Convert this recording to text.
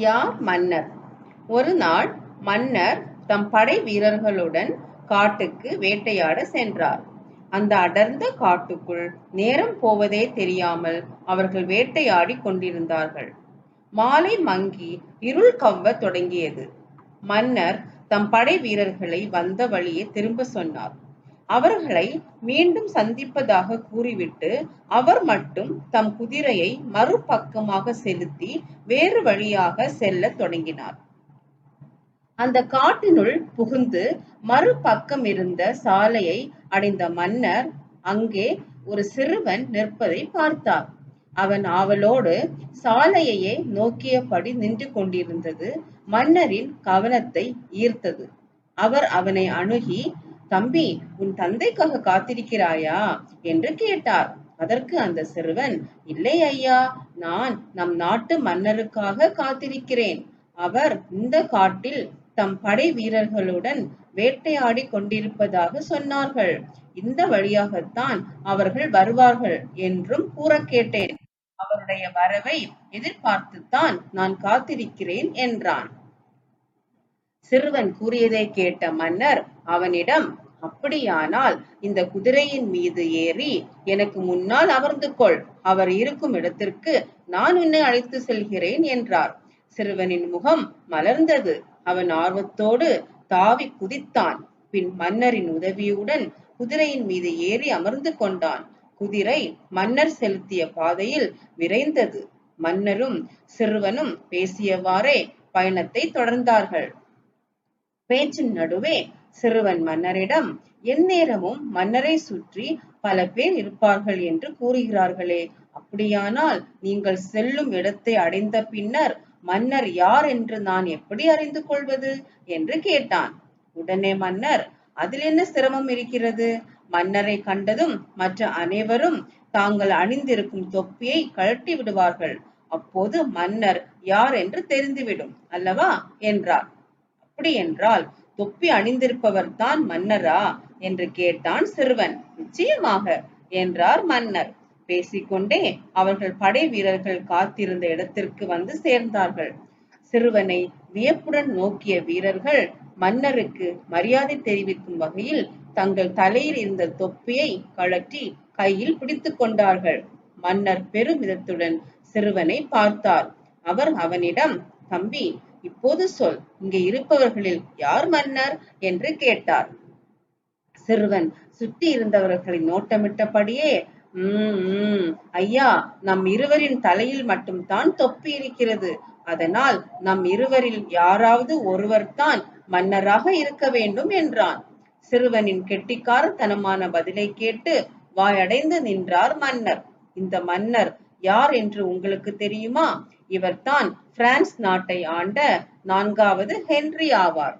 யார் மன்னர்? ஒரு நாள் மன்னர் தம் படை வீரர்களுடன் காட்டுக்கு வேட்டையாட சென்றார். அந்த அடர்ந்த காட்டுக்குள் நேரம் போவதே தெரியாமல் அவர்கள் வேட்டையாடிக் கொண்டிருந்தார்கள். மாலை மங்கி இருள் கவ்வத் தொடங்கியது. மன்னர் தம் படை வீரர்களை வந்த வழியே திரும்ப சொன்னார். அவர்களை மீண்டும் சந்திப்பதாக கூறிவிட்டு அவர் மட்டும் தம் குதிரையை மறுபக்கமாக செலுத்தி வேறு வழியாக செல்லத் தொடங்கினார். அந்த காட்டினுள் புகுந்து மறுபக்கமிருந்த சாலையை அடைந்த மன்னர் அங்கே ஒரு சிறுவன் நிற்பதை பார்த்தார். அவன் ஆவலோடு சாலையையே நோக்கியபடி நின்று கொண்டிருந்தது மன்னரின் கவனத்தை ஈர்த்தது. அவர் அவனை அணுகி, தம்பி, உன் தந்தைக்காக காத்திருக்கிறாயா என்று கேட்டார். அதற்கு அந்த சிறுவன், இல்லை ஐயா, நான் நம் நாட்டு மன்னருக்காக காத்திருக்கிறேன். அவர் இந்த காட்டில் தம் படை வீரர்களுடன் வேட்டையாடி கொண்டிருப்பதாக சொன்னார்கள். இந்த வழியாகத்தான் அவர்கள் வருவார்கள் என்றும் கூற கேட்டேன். அவருடைய வரவை எதிர்பார்த்துத்தான் நான் காத்திருக்கிறேன் என்றான். சிறுவன் கூறியதை கேட்ட மன்னர் அவனிடம், அப்படியானால் இந்த குதிரையின் மீது ஏறி எனக்கு முன்னால் அமர்ந்து கொள். அவர் இருக்கும் இடத்திற்கு நான் உன்னை அழைத்து செல்கிறேன் என்றார். சிறுவனின் முகம் மலர்ந்தது. அவன் ஆர்வத்தோடு தாவி குதித்தான். பின் மன்னரின் உதவியுடன் குதிரையின் மீது ஏறி அமர்ந்து கொண்டான். குதிரை மன்னர் செலுத்திய பாதையில் விரைந்தது. மன்னரும் சிறுவனும் பேசியவாறே பயணத்தை தொடர்ந்தார்கள். பேச்சின் நடுவே சிறுவன் மன்னரிடம், எந்நேரமும் மன்னரை சுற்றி பல பேர் இருப்பார்கள் என்று கூறுகிறார்களே, அப்படியானால் நீங்கள் செல்லும் இடத்தை அடைந்த பின்னர் மன்னர் யார் என்று நான் எப்படி அறிந்து கொள்வது என்று கேட்டான். உடனே மன்னர், அதில் என்ன சிரமம் இருக்கிறது? மன்னரை கண்டதும் மற்ற அனைவரும் தாங்கள் அணிந்திருக்கும் தொப்பியை கழட்டி விடுவார்கள். அப்போது மன்னர் யார் என்று தெரிந்துவிடும் அல்லவா என்றார். அப்படி என்றால் தொப்பி அணிந்திருப்பவர் தான் மன்னரா என்று கேட்டான் சிறுவன். நிச்சயமாக என்றார் மன்னர். பேசிக்கொண்டே அவர்கள் படை வீரர்கள் காத்திருந்த இடத்திற்கு வந்து சேர்ந்தார்கள். சிறுவனை வியப்புடன் நோக்கிய வீரர்கள் மன்னருக்கு மரியாதை தெரிவிக்கும் வகையில் தங்கள் தலையில் இருந்த தொப்பியை கழற்றி கையில் பிடித்துக் கொண்டார்கள். மன்னர் பெருமிதத்துடன் சிறுவனை பார்த்தார். அவர் அவனிடம், தம்பி, இப்போது சொல், இங்கே இருப்பவர்களில் யார் மன்னர் என்று கேட்டார். சிறுவன் சுற்றி இருந்தவர்களை நோட்டமிட்டபடியே, ஐயா, நம் இருவரின் தலையில் மட்டும்தான் தொப்பி இருக்கிறது. அதனால் நம் இருவரில் யாராவது ஒருவர் தான் மன்னராக இருக்க வேண்டும் என்றான். சிறுவனின் கெட்டிக்காரத்தனமான பதிலை கேட்டு வாயடைந்து நின்றார் மன்னர். இந்த மன்னர் யார் என்று உங்களுக்கு தெரியுமா? இவர்தான் பிரான்ஸ் நாட்டை ஆண்ட 4வது ஹென்றி ஆவார்.